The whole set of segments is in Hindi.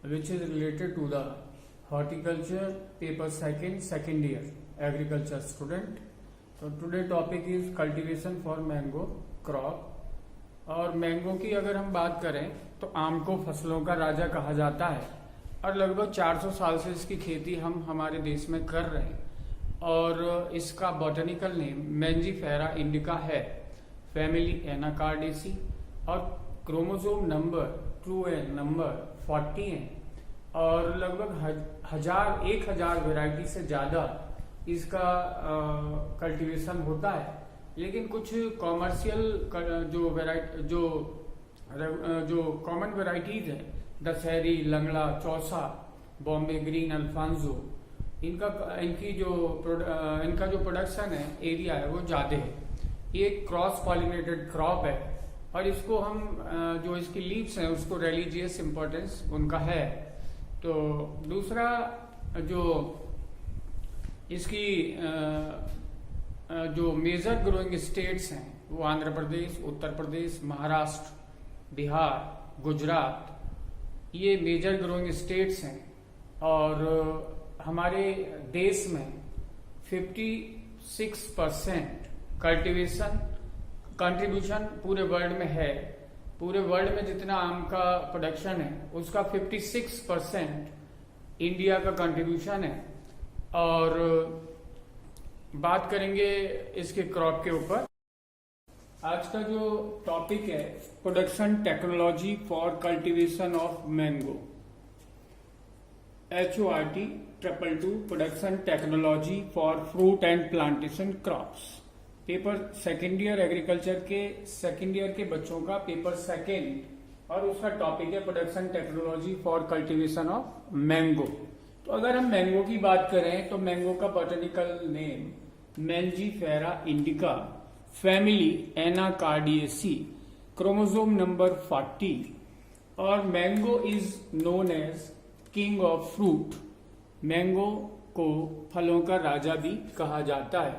which is related to the horticulture, paper second year agriculture student. So today topic is cultivation for mango crop. और मैंगो की अगर हम बात करें तो आम को फसलों का राजा कहा जाता है और लगभग 400 साल से इसकी खेती हम हमारे देश में कर रहे हैं और इसका बॉटनिकल नेम मैंजीफेरा इंडिका है, फैमिली एनाकार्डेसी और क्रोमोसोम नंबर 2n नंबर 40 है और लगभग 1000 वैरायटी से ज्यादा इसका कल्टीवेशन होता है। लेकिन कुछ कॉमर्शियल जो कॉमन वैरायटीज है, दशहरी, लंगड़ा, चौसा, बॉम्बे ग्रीन, अल्फांसो, इनका जो प्रोडक्शन है, एरिया है, वो ज्यादा है। ये क्रॉस पॉलिनेटेड क्रॉप है और इसको हम जो इसकी लीव्स हैं उसको रिलीजियस इंपॉर्टेंस उनका है। तो दूसरा जो इसकी जो मेजर ग्रोइंग स्टेट्स हैं वो आंध्र प्रदेश, उत्तर प्रदेश, महाराष्ट्र, बिहार, गुजरात, ये मेजर ग्रोइंग स्टेट्स हैं और हमारे देश में 56% कंट्रीब्यूशन पूरे वर्ल्ड में है। पूरे वर्ल्ड में जितना आम का प्रोडक्शन है उसका 56% इंडिया का कंट्रीब्यूशन है। और बात करेंगे इसके क्रॉप के ऊपर। आज का जो टॉपिक है production technology for cultivation of mango, HORT222 production technology for fruit and plantation crops. Paper second year agriculture के सेकेंड ईयर के बच्चों का पेपर सेकेंड और उसका टॉपिक है production technology for cultivation of mango. तो अगर हम मैंगो की बात करें तो मैंगो का botanical name Mangifera indica, family Anacardiaceae, chromosome number 40 और mango is known as king of fruit. Mango को फलों का राजा भी कहा जाता है।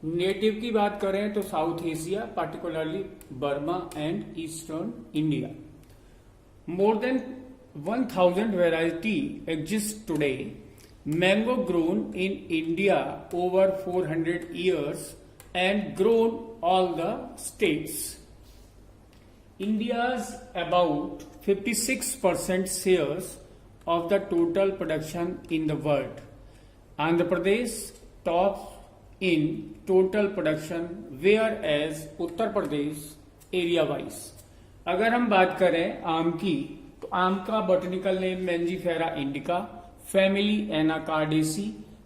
नेटिव की बात करें तो south Asia, particularly Burma and eastern India. More than 1000 variety exists today. Mango grown in India over 400 years and grown all the states. India's about 56% shares of the total production in the world. Andhra Pradesh tops in total production, whereas Uttar Pradesh area wise. अगर हम बात करें आम की तो आम का botanical name Mangifera indica, family Anacardiaceae,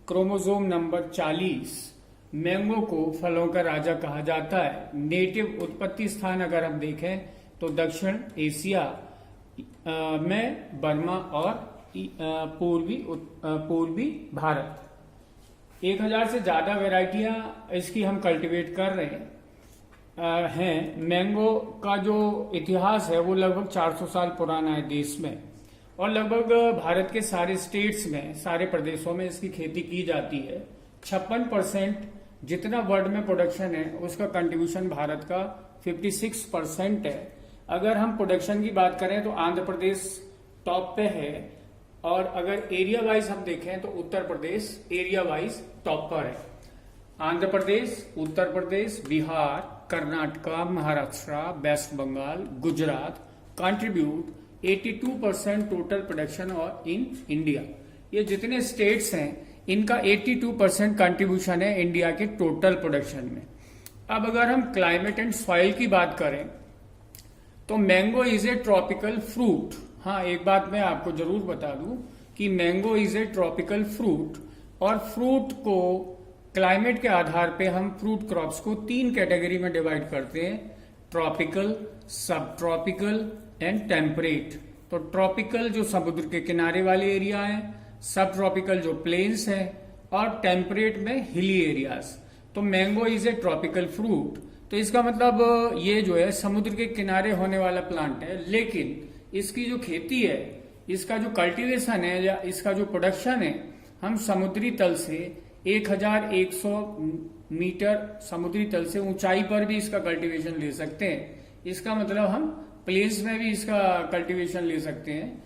chromosome number 40। Mango को फलों का राजा कहा जाता है। नेटिव उत्पत्ति स्थान अगर हम देखें तो दक्षिण एशिया में बर्मा और पूर्वी भारत। 1000 से ज्यादा वैरायटियां इसकी हम कल्टीवेट कर रहे हैं। मैंगो का जो इतिहास है वो लगभग 400 साल पुराना है देश में और लगभग भारत के सारे स्टेट्स में, सारे प्रदेशों में इसकी खेती की जाती है। 56% जितना वर्ल्ड में प्रोडक्शन है उसका कंट्रीब्यूशन भारत का 56% है। अगर हम प्रोडक्शन की बात करें तो आंध्र प्रदेश टॉप पे है और अगर एरिया वाइज हम देखें तो Uttar Pradesh area wise top पर है। Andhra Pradesh, Uttar Pradesh, Bihar, Karnataka, Maharashtra, West Bengal, Gujarat contribute 82% total production और इन इंडिया। ये जितने स्टेट्स हैं इनका 82% कंट्रीब्यूशन है इंडिया के टोटल प्रोडक्शन में। अब अगर हम क्लाइमेट एंड सॉइल की बात करें तो mango is a tropical fruit. हाँ, एक बात मैं आपको जरूर बता दूं कि mango is a tropical fruit और फ्रूट को क्लाइमेट के आधार पे हम फ्रूट क्रॉप्स को 3 कैटेगरी में डिवाइड करते हैं, ट्रॉपिकल, सब ट्रॉपिकल एंड टेम्परेट। तो ट्रॉपिकल जो समुद्र के किनारे वाले एरिया है, सब ट्रॉपिकल जो प्लेन्स है और टेम्परेट में हिली एरियाज। तो mango is a tropical fruit. तो इसका मतलब ये जो है समुद्र के किनारे होने वाला प्लांट है, लेकिन इसकी जो खेती है, इसका जो कल्टीवेशन है या इसका जो प्रोडक्शन है, हम समुद्री तल से 1100 मीटर समुद्री तल से ऊंचाई पर भी इसका कल्टीवेशन ले सकते हैं। इसका मतलब हम प्लेन्स में भी इसका कल्टीवेशन ले सकते हैं।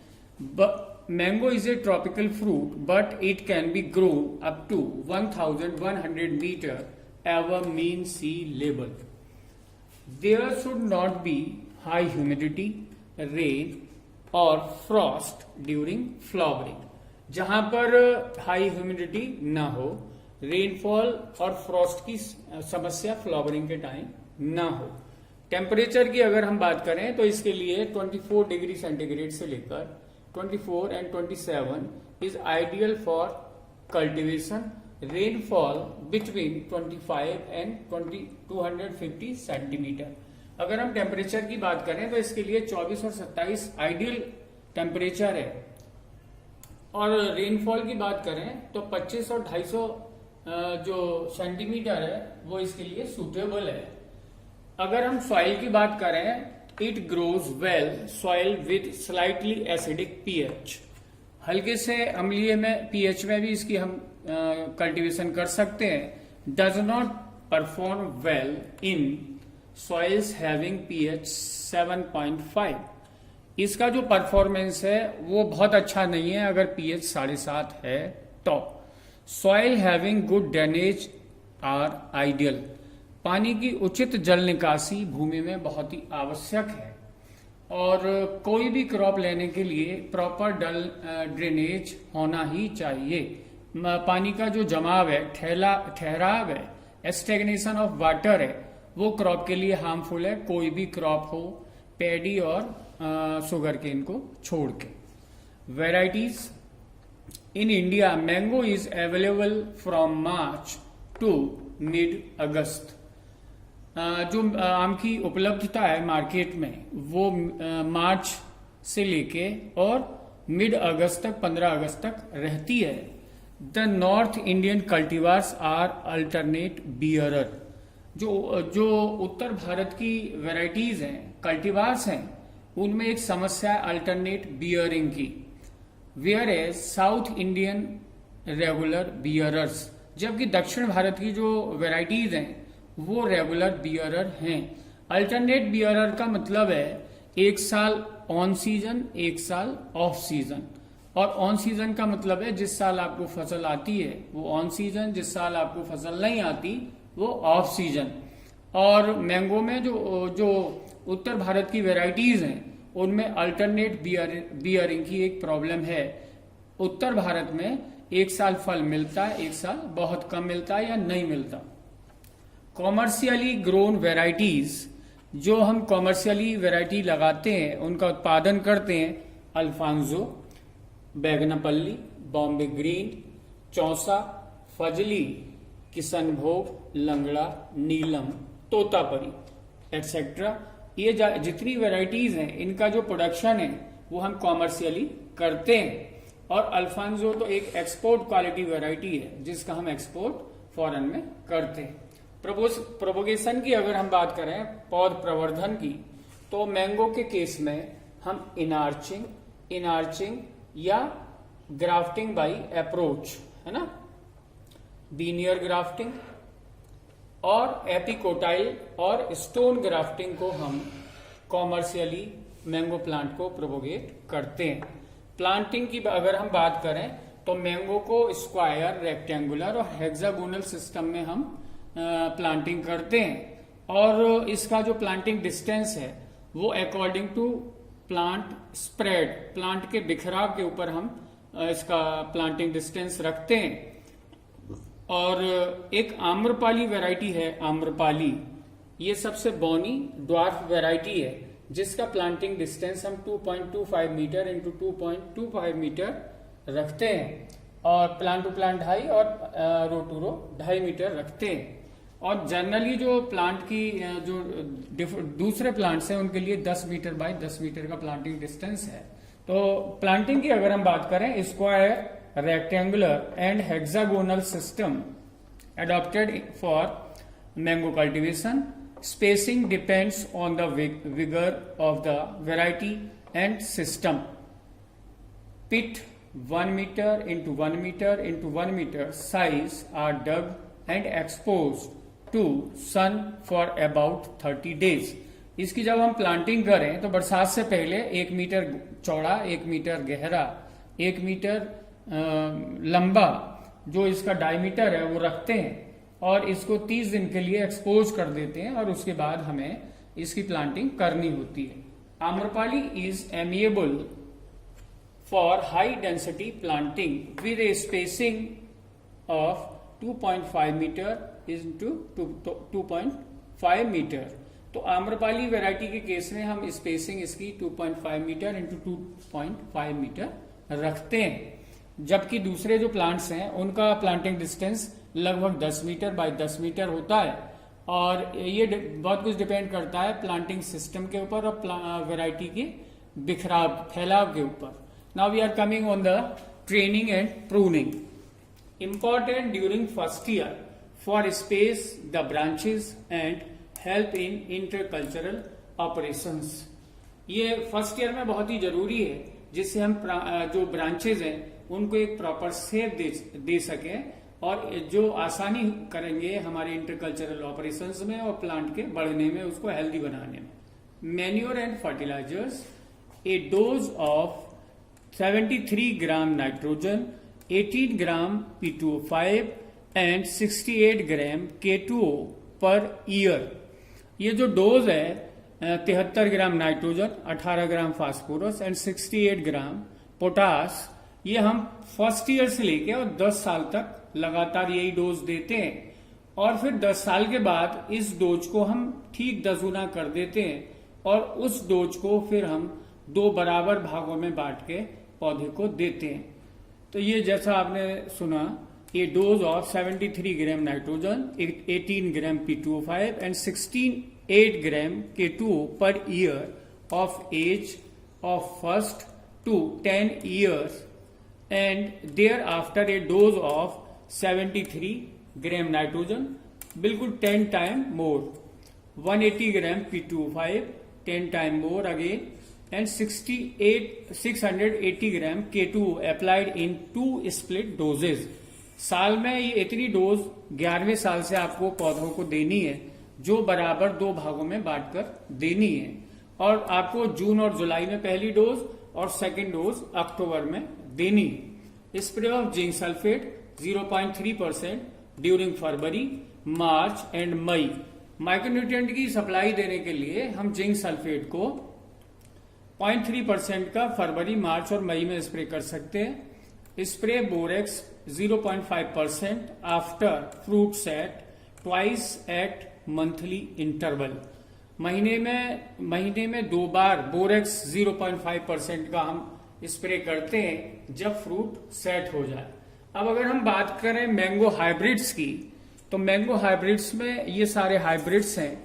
mango is a tropical fruit, but it can be grown up to 1,100 meter above mean sea level. There should not be high humidity, rain or frost during flowering. जहां पर हाई ह्यूमिडिटी ना हो, रेनफॉल और फ्रॉस्ट की समस्या फ्लावरिंग के टाइम ना हो। टेम्परेचर की अगर हम बात करें तो इसके लिए 24 डिग्री सेंटीग्रेड से लेकर 24 and 27 is ideal for cultivation. Rainfall between 25 and 250 centimetre. अगर हम टेम्परेचर की बात करें तो इसके लिए 24 और 27 आइडियल टेम्परेचर है, और रेनफॉल की बात करें तो 25 और 250 जो सेंटीमीटर है वो इसके लिए सूटेबल है। अगर हम सॉइल की बात करें, it grows well soil with slightly acidic pH. हल्के से अम्लीय में पीएच में भी इसकी हम कल्टीवेशन कर सकते हैं। Does not perform well in soils having pH 7.5। इसका जो परफॉर्मेंस है वो बहुत अच्छा नहीं है अगर पीएच 7.5 है तो। Soil having good drainage are ideal. पानी की उचित जल निकासी भूमि में बहुत ही आवश्यक है, और कोई भी क्रॉप लेने के लिए प्रॉपर ड्रेनेज होना ही चाहिए। पानी का जो जमाव है, ठहराव है, स्टेग्नेशन ऑफ वाटर है, वो क्रॉप के लिए हार्मफुल है, कोई भी क्रॉप हो, पैडी और शुगर केन को छोड़ के। Varieties in India, mango is available from March to mid August. जो आम की उपलब्धता है मार्केट में वो मार्च से लेके और मिड अगस्त तक, 15 अगस्त तक रहती है। The North Indian cultivars are alternate bearer. जो उत्तर भारत की वेराइटीज हैं, कल्टीवार्स हैं, उनमें एक समस्या है अल्टरनेट बियरिंग की। Where as South Indian regular bearers, जबकि दक्षिण भारत की जो वेराइटीज हैं वो रेगुलर बियरर हैं। अल्टरनेट बियरर का मतलब है एक साल ऑन सीजन, एक साल ऑफ सीजन। और ऑन सीजन का मतलब है जिस साल आपको फसल आती है वो ऑन सीजन, जिस साल आपको फसल नहीं आती वो ऑफ सीजन। और मैंगो में जो उत्तर भारत की वेराइटीज हैं उनमें अल्टरनेट बियरिंग की एक प्रॉब्लम है। उत्तर भारत में एक साल फल मिलता है, एक साल बहुत कम मिलता है या नहीं मिलता। कॉमर्शियली ग्रोन वेराइटीज, जो हम कॉमर्शियली वेराइटी लगाते हैं, उनका उत्पादन करते हैं, अल्फांजो, बैगनापल्ली, बॉम्बे ग्रीन, चौसा, फजली, किशनभोग, लंगड़ा, नीलम, तोतापरी एक्सेट्रा। ये जितनी वेराइटीज हैं इनका जो प्रोडक्शन है वो हम कॉमर्शियली करते हैं। और अल्फांजो तो एक एक्सपोर्ट क्वालिटी वेराइटी है जिसका हम एक्सपोर्ट फॉरेन में करते हैं। प्रोपोगेशन की अगर हम बात करें, पौध प्रवर्धन की, तो मैंगो के केस में हम इनार्चिंग या ग्राफ्टिंग बाय अप्रोच, है ना, बीनियर ग्राफ्टिंग और एपिकोटाइल और स्टोन ग्राफ्टिंग को हम कॉमर्शियली मैंगो प्लांट को प्रोपोगेट करते हैं। प्लांटिंग की अगर हम बात करें तो मैंगो को स्क्वायर, रेक्टेंगुलर और हेक्सागोनल सिस्टम में हम प्लांटिंग करते हैं। और इसका जो प्लांटिंग डिस्टेंस है वो according to plant spread, plant के बिखराव के ऊपर हम इसका प्लांटिंग डिस्टेंस रखते हैं। और एक आम्रपाली वैरायटी है, आम्रपाली, ये सबसे बौनी ड्वार्फ वैरायटी है जिसका प्लांटिंग डिस्टेंस हम 2.25 मीटर इंटू 2.25 मीटर रखते हैं, और प्लांट टू प्लांट 2.5 और रो टू रो 2.5 मीटर रखते हैं। और जनरली जो प्लांट की जो दूसरे प्लांट्स हैं उनके लिए 10 मीटर बाय 10 मीटर का प्लांटिंग डिस्टेंस है। तो प्लांटिंग की अगर हम बात करें, square, rectangular and hexagonal system adopted for mango cultivation. Spacing depends on the vigor of the variety and system. Pit 1 meter into 1 meter into 1 meter size are dug and exposed to sun for about 30 days. इसकी जब हम प्लांटिंग करें तो बरसात से पहले 1 मीटर चौड़ा, 1 मीटर गहरा 1 मीटर लंबा जो इसका डायमीटर है वो रखते हैं और इसको 30 दिन के लिए एक्सपोज कर देते हैं और उसके बाद हमें इसकी प्लांटिंग करनी होती है। Amrapali is amiable for high density planting with a spacing of 2.5 metre into 2.5 metre. तो आम्रपाली वैरायटी के केस में हम स्पेसिंग इसकी 2.5 मीटर इंटू 2.5 मीटर रखते हैं, जबकि दूसरे जो प्लांट्स हैं उनका प्लांटिंग डिस्टेंस लगभग 10 मीटर बाय 10 मीटर होता है और ये बहुत कुछ डिपेंड करता है प्लांटिंग सिस्टम के ऊपर और वैरायटी के फैलाव के ऊपर। Now we are coming on the training and pruning. Important during first year for space the branches and help in intercultural operations। ये फर्स्ट ईयर में बहुत ही जरूरी है जिससे हम जो ब्रांचेज हैं उनको एक प्रॉपर शेप दे सकें और जो आसानी करेंगे हमारे इंटरकल्चरल ऑपरेशंस में और प्लांट के बढ़ने में, उसको हेल्दी बनाने में। Manure and fertilisers, a dose of 73 gram nitrogen, 18 gram P2O5 and 68 gram K2O per year. ये जो डोज है 73 gram nitrogen, 18 gram phosphorus and 68 gram potash, ये हम फर्स्ट ईयर से लेके और 10 साल तक लगातार यही डोज देते हैं और फिर 10 साल के बाद इस डोज को हम ठीक 10 गुना कर देते हैं और उस डोज को फिर हम 2 बराबर भागों में बांट के पौधे को देते हैं। तो ये जैसा आपने सुना, ये dose of 73 gram nitrogen, 18 gram P2O5 and 68 gram K2O per year of age of first to 10 years and thereafter a dose of 73 gram nitrogen, बिल्कुल 10 time more, 180 gram P2O5, 10 time more again and 680 gram K2O applied in 2 split doses। साल में ये इतनी डोज 11वें साल से आपको पौधों को देनी है जो बराबर 2 भागों में बांटकर देनी है और आपको जून और जुलाई में पहली डोज और सेकेंड डोज अक्टूबर में देनी है। Spray of zinc sulphate 0.3% during February, March and May. Micronutrient की सप्लाई देने के लिए हम जिंक सल्फेट को 0.3% का फरवरी, मार्च और मई में स्प्रे कर सकते हैं। Spray borax 0.5% after fruit set twice at monthly interval. महीने में 2 बार बोरेक्स 0.5% का हम स्प्रे करते हैं जब फ्रूट सेट हो जाए। अब अगर हम बात करें मैंगो हाइब्रिड्स की, तो मैंगो हाइब्रिड्स में ये सारे हाइब्रिड्स हैं,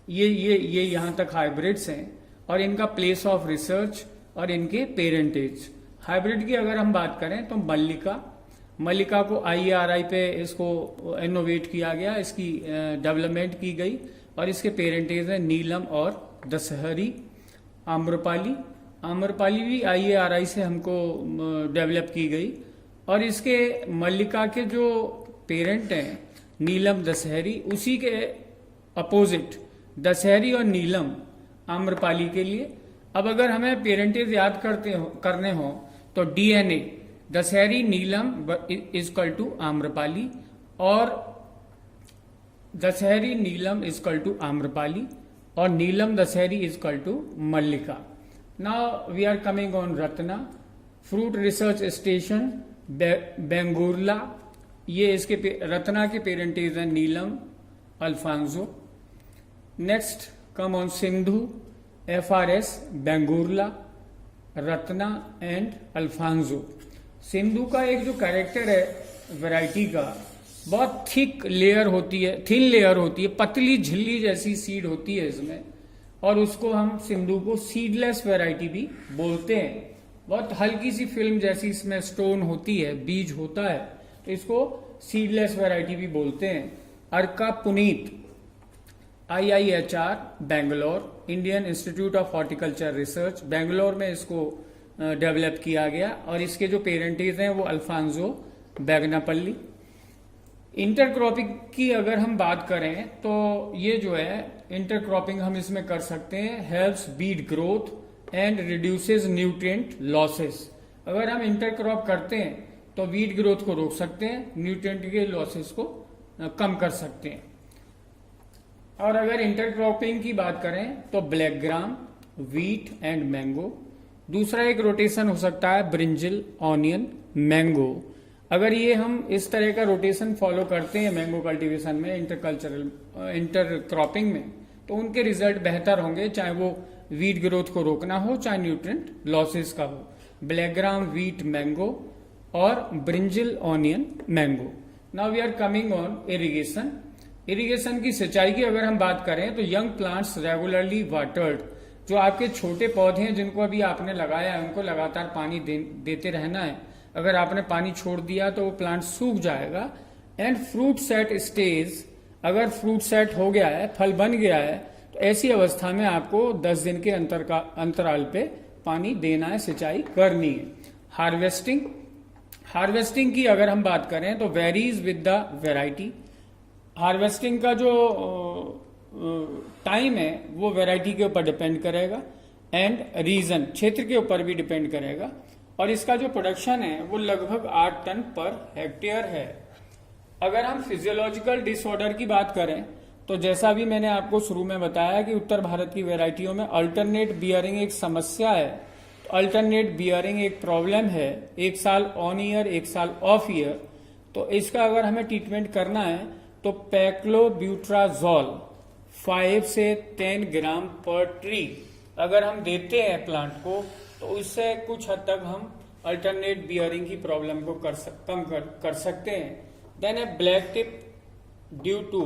ये यहां तक हाइब्रिड्स हैं और इनका प्लेस ऑफ रिसर्च और इनके पेरेंटेज। हाइब्रिड की अगर हम बात करें तो मल्लिका को IARI पे इसको इनोवेट किया गया, इसकी डेवलपमेंट की गई और इसके पेरेंटेज हैं नीलम और दशहरी। आम्रपाली भी IARI से हमको डेवलप की गई और इसके मल्लिका के जो पेरेंट हैं नीलम, दशहरी, उसी के अपोजिट दशहरी और नीलम आम्रपाली के लिए। अब अगर हमें पेरेंटेज याद करने हो तो DNA Dashehari Neelam is equal to Amrapali और दशहरी नीलम इजकल टू आम्रपाली और Neelam Dashehari is equal to Mallika. Now we are coming on Ratna fruit research station Vengurla. ये इसके रत्ना के पेरेंटेज हैं Neelam, Alphonso. Next come on Sindhu FRS Vengurla, Ratna and Alphonso. Sindhu का एक जो कैरेक्टर है वैरायटी का, बहुत थिन लेयर होती है, पतली झिल्ली जैसी सीड होती है इसमें और उसको हम सिंधु को सीडलेस वैरायटी भी बोलते हैं। बहुत हल्की सी फिल्म जैसी इसमें स्टोन होती है, बीज होता है, तो इसको सीडलेस वैरायटी भी बोलते हैं। Arka Puneet IIHR Bangalore, Indian institute of horticulture research, Bangalore में इसको डेवलप किया गया और इसके जो पेरेंटेज हैं वो अल्फांजो, बैगनापल्ली। इंटरक्रॉपिंग की अगर हम बात करें तो ये जो है इंटरक्रॉपिंग हम इसमें कर सकते हैं, helps beat growth and reduces nutrient losses. अगर हम इंटरक्रॉप करते हैं तो वीट ग्रोथ को रोक सकते हैं, न्यूट्रिएंट के लॉसेस को कम कर सकते हैं। और अगर इंटरक्रॉपिंग की बात करें तो black gram, wheat and mango. दूसरा एक रोटेशन हो सकता है ब्रिंजल, ऑनियन, मैंगो। अगर ये हम इस तरह का रोटेशन फॉलो करते हैं मैंगो कल्टीवेशन में, इंटरक्रॉपिंग में, तो उनके रिजल्ट बेहतर होंगे, चाहे वो वीट ग्रोथ को रोकना हो चाहे न्यूट्रिएंट लॉसेस का हो। ब्लैक ग्राम, वीट, मैंगो और brinjal, onion, mango. Now we are coming on irrigation. Irrigation की सिंचाई की अगर हम बात करें तो यंग प्लांट्स रेगुलरली वाटर्ड, जो आपके छोटे पौधे हैं जिनको अभी आपने लगाया है उनको लगातार पानी देते रहना है। अगर आपने पानी छोड़ दिया तो वो प्लांट सूख जाएगा। एंड फ्रूट सेट स्टेज, अगर फ्रूट सेट हो गया है, फल बन गया है, तो ऐसी अवस्था में आपको 10 दिन के अंतराल पे पानी देना है, सिंचाई करनी है। हार्वेस्टिंग की अगर हम बात करें तो varies with the variety. Harvesting का जो टाइम है वो वैरायटी के ऊपर डिपेंड करेगा एंड रीजन, क्षेत्र के ऊपर भी डिपेंड करेगा। और इसका जो प्रोडक्शन है वो लगभग 8 टन पर हेक्टेयर है। अगर हम फिजियोलॉजिकल डिसऑर्डर की बात करें तो जैसा भी मैंने आपको शुरू में बताया कि उत्तर भारत की वैरायटियों में अल्टरनेट बियरिंग एक समस्या है। तो अल्टरनेट बियरिंग एक प्रॉब्लम है, एक साल ऑन ईयर एक साल ऑफ ईयर। तो इसका अगर हमें ट्रीटमेंट करना है तो पैक्लोब्यूट्राजोल 5 से 10 ग्राम पर ट्री अगर हम देते हैं प्लांट को, तो उससे कुछ हद तक हम अल्टरनेट बियरिंग की प्रॉब्लम को कम कर सकते हैं। Then a black tip due to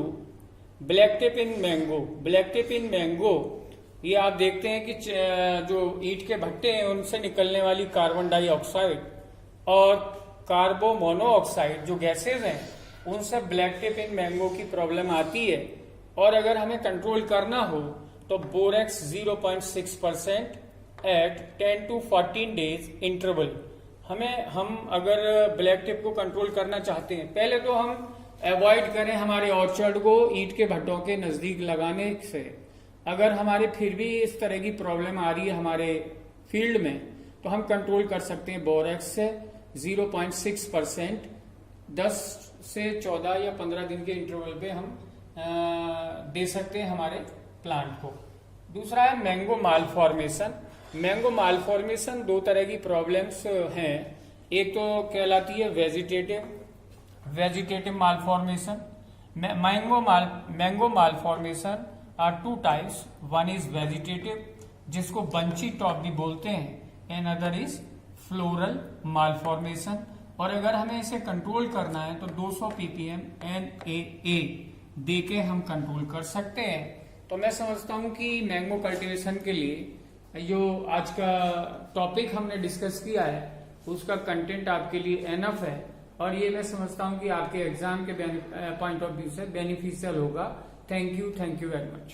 black tip in mango. Black tip in mango ये आप देखते हैं कि जो ईंट के भट्टे हैं उनसे निकलने वाली कार्बन डाइऑक्साइड और कार्बो मोनोऑक्साइड जो गैसेज हैं उनसे ब्लैक टिप इन मैंगो की प्रॉब्लम आती है। और अगर हमें कंट्रोल करना हो तो borax 0.6% at 10 to 14 days interval. हम अगर ब्लैक टिप को कंट्रोल करना चाहते हैं, पहले तो हम अवॉइड करें हमारे ऑर्चर्ड को ईंट के भट्टों के नजदीक लगाने से। अगर हमारे फिर भी इस तरह की प्रॉब्लम आ रही है हमारे फील्ड में, तो हम कंट्रोल कर सकते हैं बोरेक्स से 0.6%, 10 से 14 या 15 दिन के इंटरवल पे हम दे सकते हैं हमारे प्लांट को। दूसरा है मैंगो मालफॉर्मेशन। मैंगो मालफॉर्मेशन 2 तरह की प्रॉब्लम्स हैं। एक तो कहलाती है vegetative malformation. Mango malformation are 2 types. One is vegetative जिसको बंची टॉप भी बोलते हैं, and other is floral malformation. और अगर हमें इसे कंट्रोल करना है तो 200 ppm NaA दे के हम कंट्रोल कर सकते हैं। तो मैं समझता हूं कि मैंगो कल्टीवेशन के लिए जो आज का टॉपिक हमने डिस्कस किया है उसका कंटेंट आपके लिए एनफ है, और ये मैं समझता हूं कि आपके एग्जाम के पॉइंट ऑफ व्यू से बेनिफिशियल होगा। Thank you very much.